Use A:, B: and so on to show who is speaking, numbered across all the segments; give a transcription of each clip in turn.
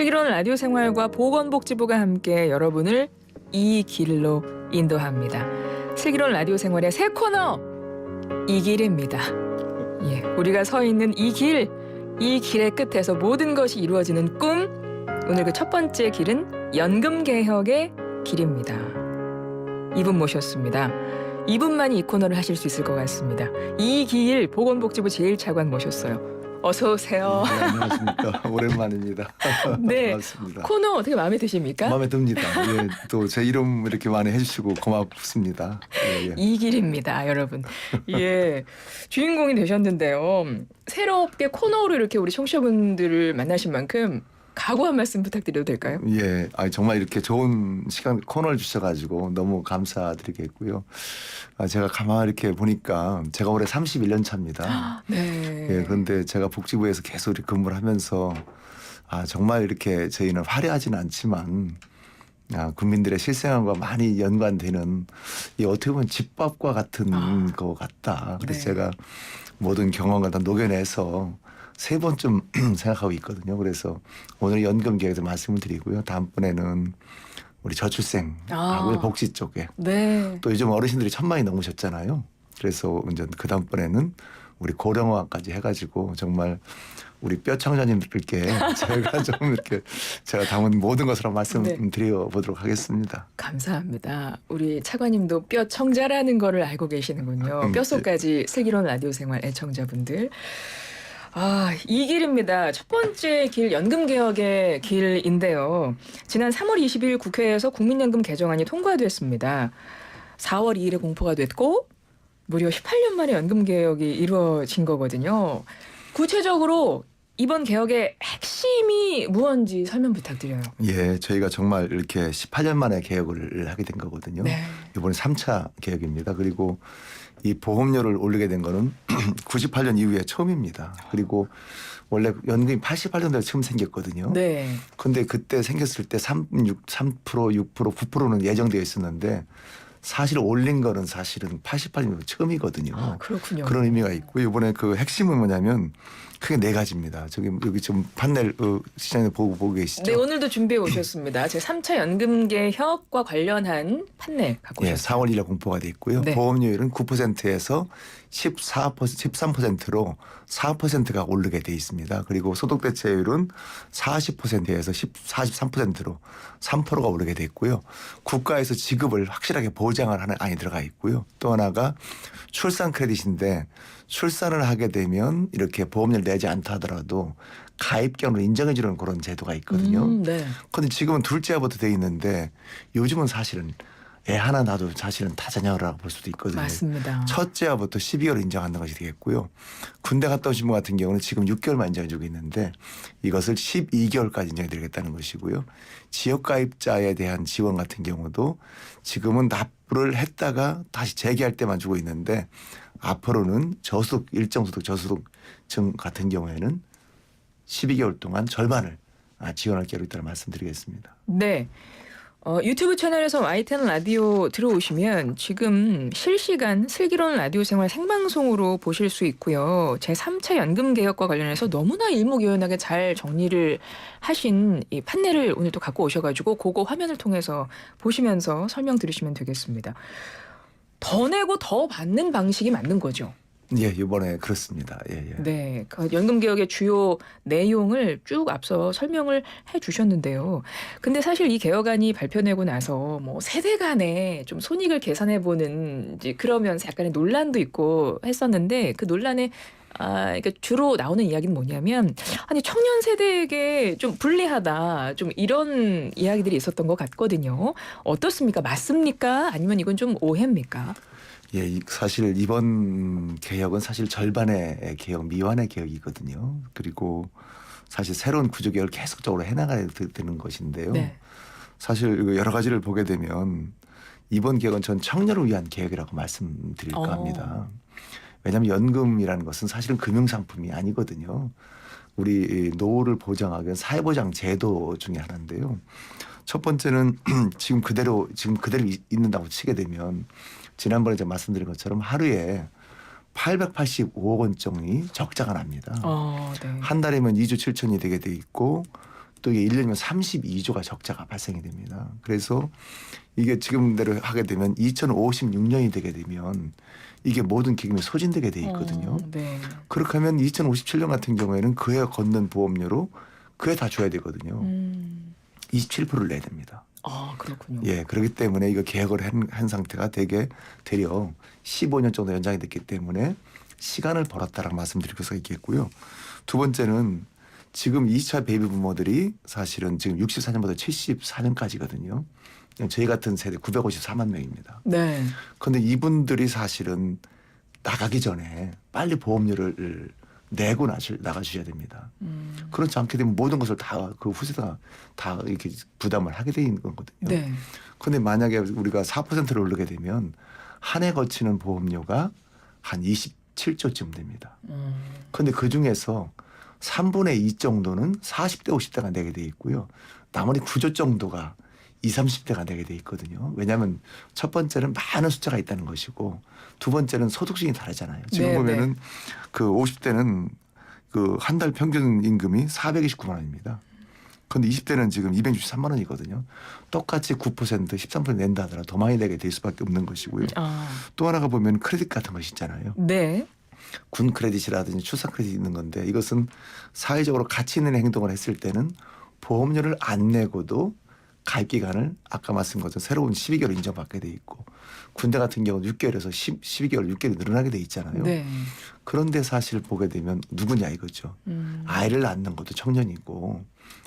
A: 슬기로운 라디오 생활과 보건복지부가 함께 여러분을 이 길로 인도합니다. 슬기로운 라디오 생활의 새 코너 이 길입니다. 예, 우리가 서 있는 이 길, 이 길의 끝에서 모든 것이 이루어지는 꿈. 오늘 그 첫 번째 길은 연금개혁의 길입니다. 이분 모셨습니다. 이분만이 이 코너를 하실 수 있을 것 같습니다. 이 길 보건복지부 제1차관 모셨어요. 어서 오세요.
B: 네, 안녕하십니까. 오랜만입니다.
A: 네,
B: 반갑습니다.
A: 코너 어떻게 마음에 드십니까?
B: 마음에 듭니다. 예, 또 제 이름 이렇게 많이 해주시고 고맙습니다. 예, 예.
A: 이 길입니다, 여러분. 예, 주인공이 되셨는데요. 새롭게 코너로 이렇게 우리 청취자분들을 만나신 만큼 각오 한 말씀 부탁드려도 될까요?
B: 예, 정말 이렇게 좋은 시간 코너를 주셔가지고 너무 감사드리겠고요. 제가 가만히 이렇게 보니까 제가 올해 31년 차입니다.
A: 네.
B: 예, 그런데 제가 복지부에서 계속 이렇게 근무를 하면서 정말 이렇게 저희는 화려하지는 않지만 국민들의 실생활과 많이 연관되는 이 어떻게 보면 집밥과 같은 것 같다. 그래서
A: 네.
B: 제가 모든 경험을 다 녹여내서 3번쯤 생각하고 있거든요. 그래서 오늘 연금개혁에서 말씀을 드리고요. 다음번에는 우리 저출생하고 복지 쪽에
A: 네.
B: 또 요즘 어르신들이 1000만이 넘으셨잖아요. 그래서 이제 그 다음번에는 우리 고령화까지 해가지고 정말 우리 뼈 청자님들께 제가 좀 이렇게 제가 담은 모든 것을 말씀드려 보도록 하겠습니다.
A: 감사합니다. 우리 차관님도 뼈 청자라는 거를 알고 계시는군요. 뼛속까지 슬기로운 라디오 생활 애청자분들. 이 길입니다. 첫 번째 길 연금개혁의 길인데요. 지난 3월 20일 국회에서 국민연금 개정안이 통과됐습니다. 4월 2일에 공포가 됐고 무려 18년 만에 연금개혁이 이루어진 거거든요. 구체적으로 이번 개혁의 핵심이 무언지 설명 부탁드려요.
B: 예, 저희가 정말 이렇게 18년 만에 개혁을 하게 된 거거든요.
A: 네.
B: 이번에 3차 개혁입니다. 그리고 이 보험료를 올리게 된 거는 98년 이후에 처음입니다. 그리고 원래 연금이 88년도에 처음 생겼거든요.
A: 네.
B: 근데 그때 생겼을 때 3%, 6%, 9%는 예정되어 있었는데 사실 올린 거는 사실은 88년도 처음이거든요.
A: 그렇군요.
B: 그런 의미가 있고 이번에 그 핵심은 뭐냐면 크게 4가지입니다. 여기 좀 판넬 시장에 보고 계시죠?
A: 네, 오늘도 준비해 오셨습니다. 제 3차 연금개혁과 관련한 판넬 갖고
B: 예,
A: 오셨어요.
B: 4월 1일 공포가 돼 있고요.
A: 네.
B: 보험료율은 9%에서 13%로 4%가 오르게 돼 있습니다. 그리고 소득대체율은 40%에서 43%로 3%가 오르게 돼 있고요. 국가에서 지급을 확실하게 보장을 하는 안이 들어가 있고요. 또 하나가 출산 크레딧인데 출산을 하게 되면 이렇게 보험료를 내지 않다 하더라도 가입경으로 인정해 주는 그런 제도가 있거든요.
A: 네.
B: 그런데 지금은 둘째 아부터 돼 있는데 요즘은 사실은 애 하나 낳아도 사실은 다자녀라고 볼 수도 있거든요.
A: 맞습니다.
B: 첫째 아부터 12개월 인정하는 것이 되겠고요. 군대 갔다 오신 분 같은 경우는 지금 6개월만 인정해 주고 있는데 이것을 12개월까지 인정해 드리겠다는 것이고요. 지역가입자에 대한 지원 같은 경우도 지금은 납부를 했다가 다시 재개할 때만 주고 있는데 앞으로는 저소득 일정소득 저소득층 같은 경우에는 12개월 동안 절반을 지원할 계획이 있다는 말씀드리겠습니다.
A: 네. 유튜브 채널에서 YTN 라디오 들어오시면 지금 실시간 슬기로운 라디오 생활 생방송으로 보실 수 있고요. 제3차 연금개혁과 관련해서 너무나 일목요연하게 잘 정리를 하신 이 판넬을 오늘 또 갖고 오셔가지고 그거 화면을 통해서 보시면서 설명 들으시면 되겠습니다. 더 내고 더 받는 방식이 맞는 거죠.
B: 예, 이번에 그렇습니다. 예, 예.
A: 네, 그 연금개혁의 주요 내용을 쭉 앞서 설명을 해주셨는데요. 근데 사실 이 개혁안이 발표되고 나서 뭐 세대 간에 좀 손익을 계산해보는 이제 그러면서 약간의 논란도 있고 했었는데 그 논란에 그러니까 주로 나오는 이야기는 뭐냐면 아니 청년 세대에게 좀 불리하다 좀 이런 이야기들이 있었던 것 같거든요. 어떻습니까? 맞습니까? 아니면 이건 좀 오해입니까?
B: 예, 사실 이번 개혁은 사실 절반의 개혁, 미완의 개혁이거든요. 그리고 사실 새로운 구조개혁을 계속적으로 해나가야 되는 것인데요.
A: 네.
B: 사실 여러 가지를 보게 되면 이번 개혁은 전 청년을 위한 개혁이라고 말씀드릴까 합니다. 왜냐하면 연금이라는 것은 사실은 금융상품이 아니거든요. 우리 노후를 보장하기 위한 사회보장 제도 중에 하나인데요. 첫 번째는 지금 그대로 있는다고 치게 되면 지난번에 제가 말씀드린 것처럼 하루에 885억 원 정이 적자가 납니다.
A: 네.
B: 한 달이면 2조 7천이 되게 돼 있고 또 이게 1년이면 32조가 적자가 발생이 됩니다. 그래서 이게 지금대로 하게 되면 2056년이 되게 되면 이게 모든 기금이 소진되게 돼 있거든요.
A: 네.
B: 그렇게 하면 2057년 같은 경우에는 그해 걷는 보험료로 그해 다 줘야 되거든요. 27%를 내야 됩니다.
A: 아, 그렇군요.
B: 예, 그렇기 때문에 이거 계약을 한 상태가 되려 15년 정도 연장이 됐기 때문에 시간을 벌었다라고 말씀드리고 서 있겠고요. 두 번째는 지금 2차 베이비 부모들이 사실은 지금 64년부터 74년까지거든요. 저희 같은 세대 954만 명입니다.
A: 네.
B: 그런데 이분들이 사실은 나가기 전에 빨리 보험료를 내고 나가주셔야 됩니다. 그렇지 않게 되면 모든 것을 다 그 후세대가 다 이렇게 부담을 하게 되는 거거든요.
A: 네.
B: 그런데 만약에 우리가 4%를 오르게 되면 한 해 거치는 보험료가 한 27조쯤 됩니다. 그런데 그 중에서 3분의 2 정도는 40대 50대가 내게 돼 있고요. 나머지 9조 정도가 20, 30대가 내게 돼 있거든요. 왜냐하면 첫 번째는 많은 숫자가 있다는 것이고 두 번째는 소득 수준이 다르잖아요. 지금
A: 네,
B: 보면은 그 50대는 그 한 달 평균 임금이 429만 원입니다. 그런데 20대는 지금 263만 원이거든요. 똑같이 9%, 13% 낸다 하더라도 더 많이 내게 될 수밖에 없는 것이고요. 또 하나가 보면 크레딧 같은 것이 있잖아요.
A: 네.
B: 군 크레딧이라든지 출산 크레딧이 있는 건데 이것은 사회적으로 가치 있는 행동을 했을 때는 보험료를 안 내고도 가입 기간을 아까 말씀드린 것처럼 새로운 12개월 인정받게 돼 있고 군대 같은 경우는 6개월에서 12개월, 6개월이 늘어나게 돼 있잖아요.
A: 네.
B: 그런데 사실 보게 되면 누구냐 이거죠. 아이를 낳는 것도 청년이고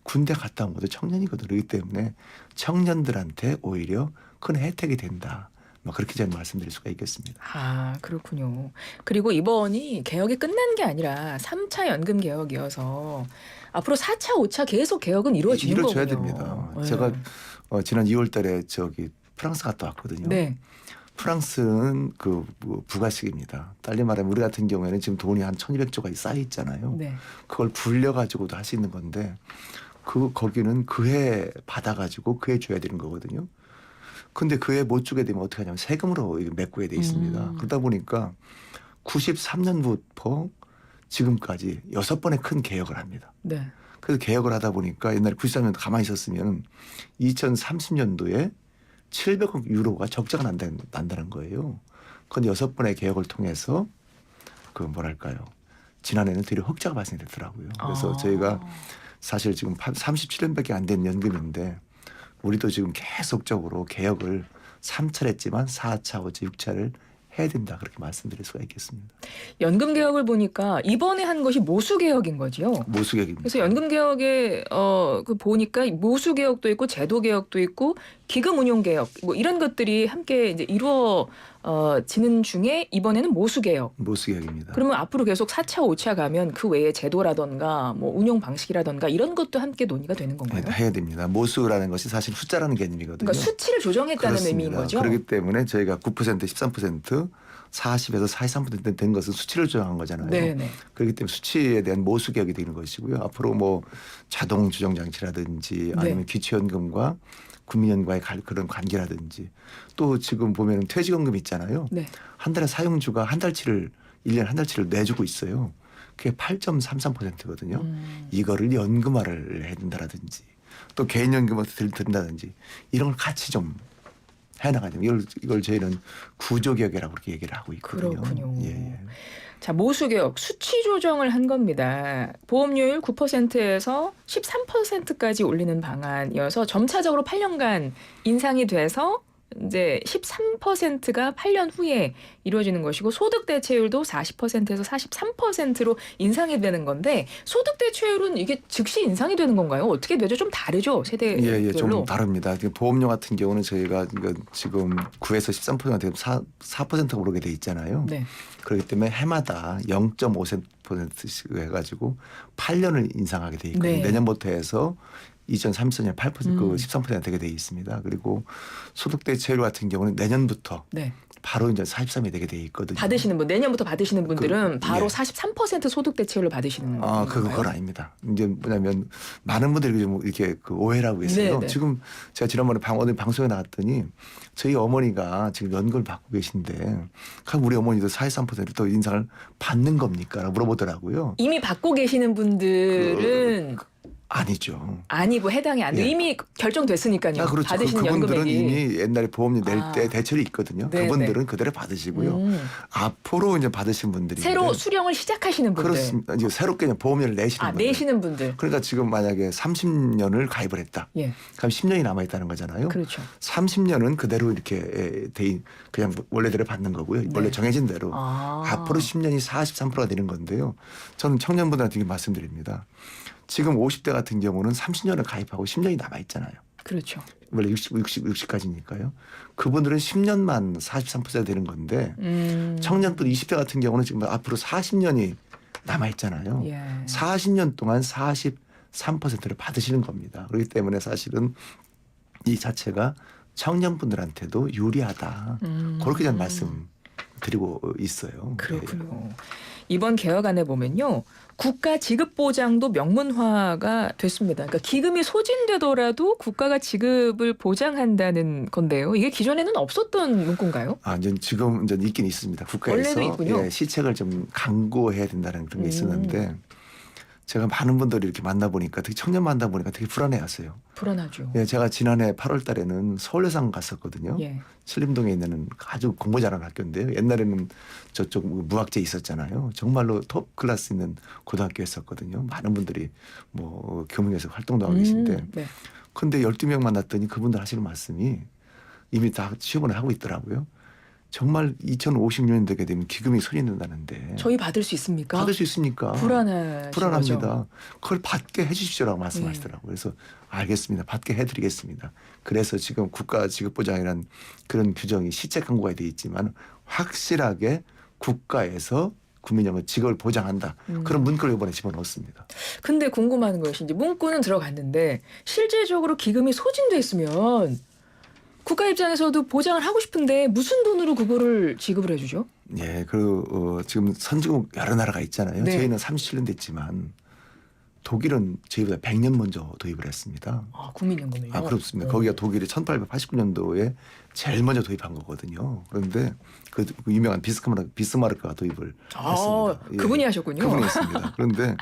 B: 군대 갔다 온 것도 청년이거든요. 그렇기 때문에 청년들한테 오히려 큰 혜택이 된다. 그렇게 저는 말씀드릴 수가 있겠습니다.
A: 아, 그렇군요. 그리고 이번이 개혁이 끝난 게 아니라 3차 연금 개혁이어서 앞으로 4차, 5차 계속 개혁은 이루어지는
B: 이루어져야
A: 거군요.
B: 됩니다.
A: 네.
B: 제가 지난 2월 달에 프랑스 갔다 왔거든요.
A: 네.
B: 프랑스는 뭐 부가식입니다. 달리 말하면 우리 같은 경우에는 지금 돈이 한 1200조가 쌓여 있잖아요.
A: 네.
B: 그걸 불려가지고도 할 수 있는 건데 거기는 그해 받아가지고 그해 줘야 되는 거거든요. 근데 그해 못 주게 되면 어떻게 하냐면 세금으로 메꾸게 돼 있습니다. 그러다 보니까 93년부터 지금까지 6번의 큰 개혁을 합니다.
A: 네.
B: 그래서 개혁을 하다 보니까 옛날에 93년도 가만히 있었으면 2030년도에 700억 유로가 적자가 난다는 거예요. 그런데 6번의 개혁을 통해서 지난해는 되려 흑자가 발생됐더라고요. 그래서 저희가 사실 지금 37년밖에 안 된 연금인데 우리도 지금 계속적으로 개혁을 3차를 했지만 4차, 5차, 6차를 해야 된다. 그렇게 말씀드릴 수가 있겠습니다.
A: 연금 개혁을 보니까 이번에 한 것이 모수 개혁인 거죠.
B: 모수 개혁입니다.
A: 그래서 연금 개혁에 보니까 모수 개혁도 있고 제도 개혁도 있고 기금 운용 개혁 뭐 이런 것들이 함께 이제 이루어지는 중에 이번에는 모수 개혁.
B: 모수 개혁입니다.
A: 그러면 앞으로 계속 4차, 5차 가면 그 외에 제도라던가 뭐 운용 방식이라던가 이런 것도 함께 논의가 되는 건가요?
B: 네, 해야 됩니다. 모수라는 것이 사실 숫자라는 개념이거든요.
A: 그러니까 수치를 조정했다는
B: 그렇습니다.
A: 의미인 거죠.
B: 그렇기 때문에 저희가 9%, 13%, 40에서 43% 된 것은 수치를 조정한 거잖아요.
A: 네네.
B: 그렇기 때문에 수치에 대한 모수 개혁이 되는 것이고요. 앞으로 뭐 자동 주정 장치라든지 아니면 기초연금과 국민연금과의 그런 관계라든지 또 지금 보면 퇴직연금 있잖아요.
A: 네.
B: 한 달에 사용주가 1년 한 달치를 내주고 있어요. 그게 8.33%거든요. 이거를 연금화를 해야 된다라든지 또 개인연금을 드린다든지 이런 걸 같이 좀 해나가야 됩니다. 이걸 저희는 구조개혁이라고 그렇게 얘기를 하고 있거든요.
A: 그렇군요.
B: 예.
A: 자, 모수개혁 수치 조정을 한 겁니다. 보험료율 9%에서 13%까지 올리는 방안이어서 점차적으로 8년간 인상이 돼서 이제 13%가 8년 후에 이루어지는 것이고 소득 대체율도 40%에서 43%로 인상이 되는 건데 소득 대체율은 이게 즉시 인상이 되는 건가요? 어떻게 되죠? 좀 다르죠? 세대별로.
B: 예, 좀 다릅니다. 보험료 같은 경우는 저희가 지금 9에서 13%가 되면 4%가 오르게 돼 있잖아요.
A: 네.
B: 그렇기 때문에 해마다 0.5%씩 해가지고 8년을 인상하게 돼 있거든요.
A: 네.
B: 내년부터 해서 2034년 8% 13%가 되게 돼 있습니다. 그리고 소득 대체율 같은 경우는 내년부터
A: 네.
B: 바로 이제 43이 되게 돼 있거든요.
A: 받으시는 분 내년부터 받으시는 분들은 바로
B: 예.
A: 43% 소득 대체율을 받으시는 건가요?
B: 그건 아닙니다. 이제 뭐냐면 많은 분들이 좀 이렇게 오해를 하고 계세요.
A: 네네.
B: 지금 제가 지난번에 어느 방송에 나갔더니 저희 어머니가 지금 연금을 받고 계신데 그럼 우리 어머니도 43%또 인상을 받는 겁니까? 라고 물어보더라고요.
A: 이미 받고 계시는 분들은
B: 아니죠.
A: 아니고 해당이 안 돼.
B: 예.
A: 이미 결정됐으니까요.
B: 그렇죠.
A: 받으신
B: 그분들은
A: 연금액이.
B: 이미 옛날에 보험료 낼 때
A: 아.
B: 대출이 있거든요.
A: 네,
B: 그분들은 그대로 받으시고요. 앞으로 이제 받으신 분들이
A: 새로 수령을 시작하시는 분들.
B: 그렇습니다. 이제 새롭게 이제 보험료를 내시는 분들.
A: 내시는 분들.
B: 그러니까 지금 만약에 30년을 가입을 했다.
A: 예.
B: 그럼 10년이 남아 있다는 거잖아요.
A: 그렇죠.
B: 30년은 그대로 이렇게 그냥 원래대로 받는 거고요. 원래
A: 네.
B: 정해진 대로.
A: 아.
B: 앞으로 10년이 43%가 되는 건데요. 저는 청년분들한테 말씀드립니다. 지금 50대 같은 경우는 30년을 가입하고 10년이 남아 있잖아요.
A: 그렇죠.
B: 원래 60까지니까요. 그분들은 10년만 43% 되는 건데 청년분 20대 같은 경우는 지금 앞으로 40년이 남아 있잖아요.
A: 예.
B: 40년 동안 43%를 받으시는 겁니다. 그렇기 때문에 사실은 이 자체가 청년분들한테도 유리하다. 그렇게 저는 말씀 드리고 있어요.
A: 그렇군요. 이번 개혁안에 보면요. 국가 지급 보장도 명문화가 됐습니다. 그러니까 기금이 소진되더라도 국가가 지급을 보장한다는 건데요. 이게 기존에는 없었던 문구인가요?
B: 이제 지금 이제 있긴 있습니다. 국가에서
A: 원래도 있군요.
B: 시책을 좀 강구해야 된다는 그런 게 있었는데 제가 많은 분들이 이렇게 만나보니까 특히 청년 만나보니까 되게 불안해하세요.
A: 불안하죠.
B: 예, 제가 지난해 8월 달에는 서울여상 갔었거든요.
A: 예.
B: 신림동에 있는 아주 공부 잘하는 학교인데요. 옛날에는 저쪽 무학재 있었잖아요. 정말로 톱 클래스 있는 고등학교였었거든요. 많은 분들이 뭐 교문에서 활동도 하고 계신데.
A: 네.
B: 근데 12명 만났더니 그분들 하시는 말씀이 이미 다 취업을 하고 있더라고요. 정말 2050년이 되게 되면 기금이 소진된다는데
A: 저희 받을 수 있습니까?
B: 받을 수 있습니까?
A: 불안합니다.
B: 거죠. 그걸 받게 해주십시오라고 말씀하시더라고요. 그래서 알겠습니다. 받게 해드리겠습니다. 그래서 지금 국가 지급보장이라는 그런 규정이 시책 강구가 돼 있지만 확실하게 국가에서 국민연금 직업을 보장한다. 그런 문구를 이번에 집어넣었습니다.
A: 근데 궁금한 것이 이제 문구는 들어갔는데 실질적으로 기금이 소진돼 있으면 국가 입장에서도 보장을 하고 싶은데 무슨 돈으로 그거를 지급을 해주죠?
B: 예, 지금 선진국 여러 나라가 있잖아요.
A: 네.
B: 저희는 37년 됐지만 독일은 저희보다 100년 먼저 도입을 했습니다.
A: 국민연금을요?
B: 그렇습니다. 거기가 독일이 1889년도에 제일 먼저 도입한 거거든요. 그런데 그 유명한 비스마르크가 도입을 했습니다. 예.
A: 그분이 하셨군요.
B: 그분이 했습니다. 그런데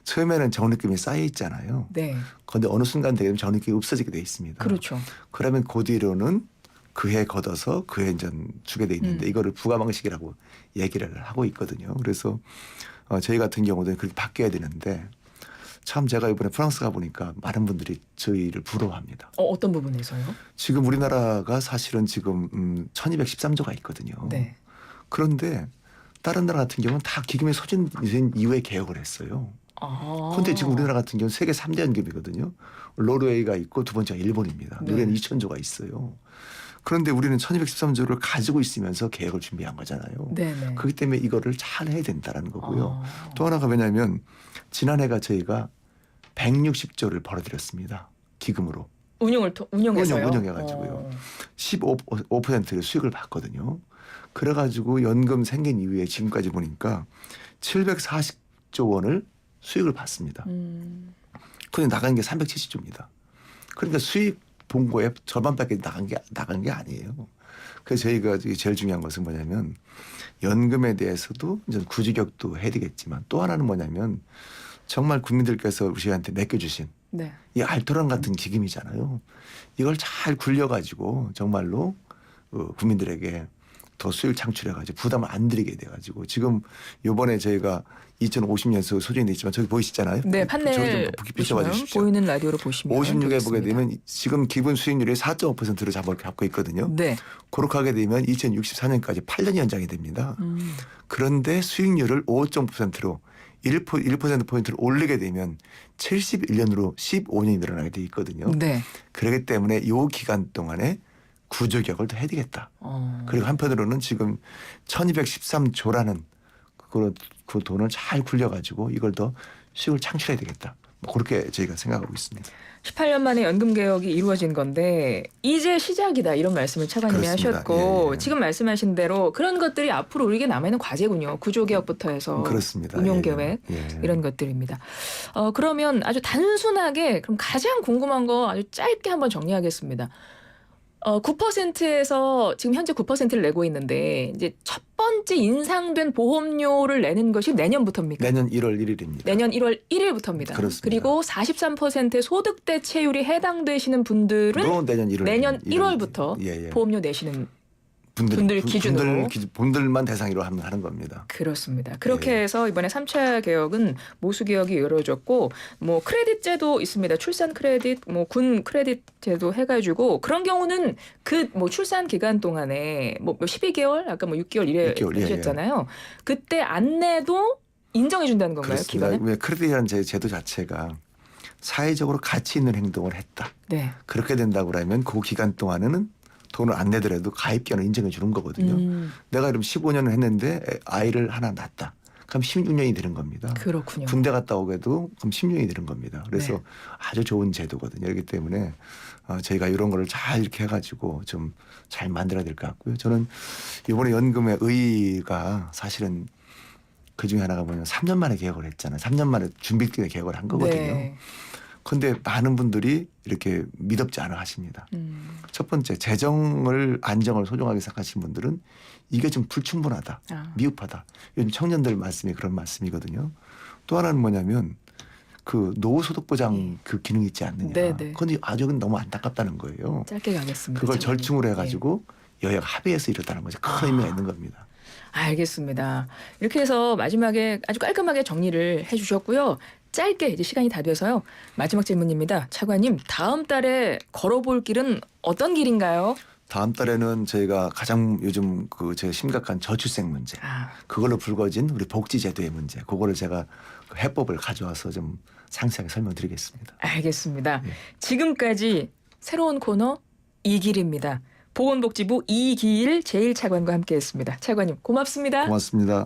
B: 처음에는 적립금이 쌓여 있잖아요.
A: 네.
B: 그런데 어느 순간 되면 적립금이 없어지게 돼 있습니다.
A: 그렇죠.
B: 그러면 그 뒤로는 그해 걷어서 그해 전 주게 돼 있는데 이거를 부가 방식이라고 얘기를 하고 있거든요. 그래서 저희 같은 경우도 그렇게 바뀌어야 되는데 참 제가 이번에 프랑스 가 보니까 많은 분들이 저희를 부러워합니다.
A: 어떤 부분에서요?
B: 지금 우리나라가 사실은 지금 1213조가 있거든요.
A: 네.
B: 그런데 다른 나라 같은 경우는 다 기금이 소진된 이후에 개혁을 했어요. 그런데 지금 우리나라 같은 경우는 세계 3대 연금이거든요. 노르웨이가 있고 두 번째가 일본입니다.
A: 네.
B: 노르웨이는 2000조가 있어요. 그런데 우리는 1213조를 가지고 있으면서 개혁을 준비한 거잖아요.
A: 네네.
B: 그렇기 때문에 이거를 잘 해야 된다는 거고요. 또 하나가 뭐냐면 지난해가 저희가 160조를 벌어들였습니다. 기금으로.
A: 운영해서요?
B: 운영해가지고요. 15%의 수익을 받거든요. 그래가지고 연금 생긴 이후에 지금까지 보니까 740조 원을 수익을 받습니다. 그런데 나간 게 370조입니다. 그러니까 수익 본 거에 절반밖에 나간 게 아니에요. 그래서 저희가 제일 중요한 것은 뭐냐면 연금에 대해서도 이제 구직격도 해야 되겠지만 또 하나는 뭐냐면 정말 국민들께서 우리한테 맡겨주신
A: 네.
B: 이 알토란 같은 기금이잖아요. 이걸 잘 굴려가지고 정말로 국민들에게 더 수익을 창출해가지고 부담을 안 드리게 돼가지고 지금 이번에 저희가 2050년서 소진이 있지만 저기 보이시잖아요.
A: 네, 판넬
B: 비춰봐 주십시오.
A: 보이는 라디오로 보시면
B: 56에 보게
A: 되겠습니다.
B: 되면 지금 기본 수익률이 4.5%로 잡고 있거든요.
A: 네.
B: 그렇게 하게 되면 2064년까지 8년이 연장이 됩니다. 그런데 수익률을 5.5%로 1%포인트를 올리게 되면 71년으로 15년이 늘어나게 돼 있거든요.
A: 네.
B: 그렇기 때문에 이 기간 동안에 구조개혁을 더 해야 되겠다. 그리고 한편으로는 지금 1213조라는 그 돈을 잘 굴려가지고 이걸 더 수익을 창출해야 되겠다. 뭐 그렇게 저희가 생각하고 있습니다.
A: 18년 만에 연금 개혁이 이루어진 건데 이제 시작이다 이런 말씀을 차관님이
B: 그렇습니다.
A: 하셨고
B: 예.
A: 지금 말씀하신 대로 그런 것들이 앞으로 우리에게 남아있는 과제군요. 구조개혁부터 해서
B: 그렇습니다.
A: 운용계획
B: 예.
A: 이런 것들입니다. 그러면 아주 단순하게 그럼 가장 궁금한 거 아주 짧게 한번 정리하겠습니다. 9%에서 지금 현재 9%를 내고 있는데 이제 첫 번째 인상된 보험료를 내는 것이 내년부터입니까?
B: 내년 1월 1일입니다.
A: 내년 1월 1일부터입니다.
B: 그렇습니다.
A: 그리고 43%의 소득 대체율이 해당되시는 분들은
B: 또 내년
A: 1월부터
B: 예.
A: 보험료 내시는 분들 기준으로.
B: 분들만 대상으로 하는 겁니다.
A: 그렇습니다. 그렇게
B: 예.
A: 해서 이번에 3차 개혁은 모수 개혁이 이루어졌고 뭐 크레딧 제도 있습니다. 출산 크레딧, 뭐 군 크레딧 제도 해가지고 그런 경우는 그 뭐 출산 기간 동안에 뭐 12개월 아까 뭐 6개월 이래
B: 6개월, 예,
A: 하셨잖아요. 그때 안 내도 인정해 준다는 건가요?
B: 그렇습니다.
A: 기간은?
B: 왜 크레딧이라는 제도 자체가 사회적으로 가치 있는 행동을 했다.
A: 네.
B: 그렇게 된다고 그러면 그 기간 동안에는 돈을 안 내더라도 가입기간을 인정해 주는 거거든요. 내가 그럼 15년을 했는데 아이를 하나 낳았다. 그럼 16년이 되는 겁니다.
A: 그렇군요.
B: 군대 갔다 오게도 그럼 10년이 되는 겁니다. 그래서
A: 네.
B: 아주 좋은 제도거든요. 그렇기 때문에 저희가 이런 거를 잘 이렇게 해가지고 좀 잘 만들어야 될 것 같고요. 저는 이번에 연금의 의의가 사실은 그 중에 하나가 뭐냐면 3년 만에 개혁을 했잖아요. 3년 만에 준비 때문에 개혁을 한 거거든요.
A: 네.
B: 그런데 많은 분들이 이렇게 믿업지 않아 하십니다. 첫 번째 재정을 안정을 소중하게 생각하시는 분들은 이게 좀 불충분하다.
A: 아.
B: 미흡하다. 요즘 청년들 말씀이 그런 말씀이거든요. 또 하나는 뭐냐면 그 노후소득보장 그 기능이 있지 않느냐.
A: 네네.
B: 그건 아주 너무 안타깝다는 거예요.
A: 짧게 가겠습니다.
B: 그걸
A: 차관님.
B: 절충으로
A: 예.
B: 해가지고 여야가 합의해서 이렇다는 거죠. 큰 의미가 있는 겁니다.
A: 알겠습니다. 이렇게 해서 마지막에 아주 깔끔하게 정리를 해주셨고요. 짧게 이제 시간이 다 돼서요. 마지막 질문입니다. 차관님, 다음 달에 걸어볼 길은 어떤 길인가요?
B: 다음 달에는 저희가 가장 요즘 그 제가 심각한 저출생 문제,
A: 아,
B: 그걸로 불거진 우리 복지제도의 문제, 그거를 제가 그 해법을 가져와서 좀 상세하게 설명드리겠습니다.
A: 알겠습니다.
B: 예.
A: 지금까지 새로운 코너 이길입니다. 보건복지부 이길 제1차관과 함께했습니다. 차관님 고맙습니다.
B: 고맙습니다.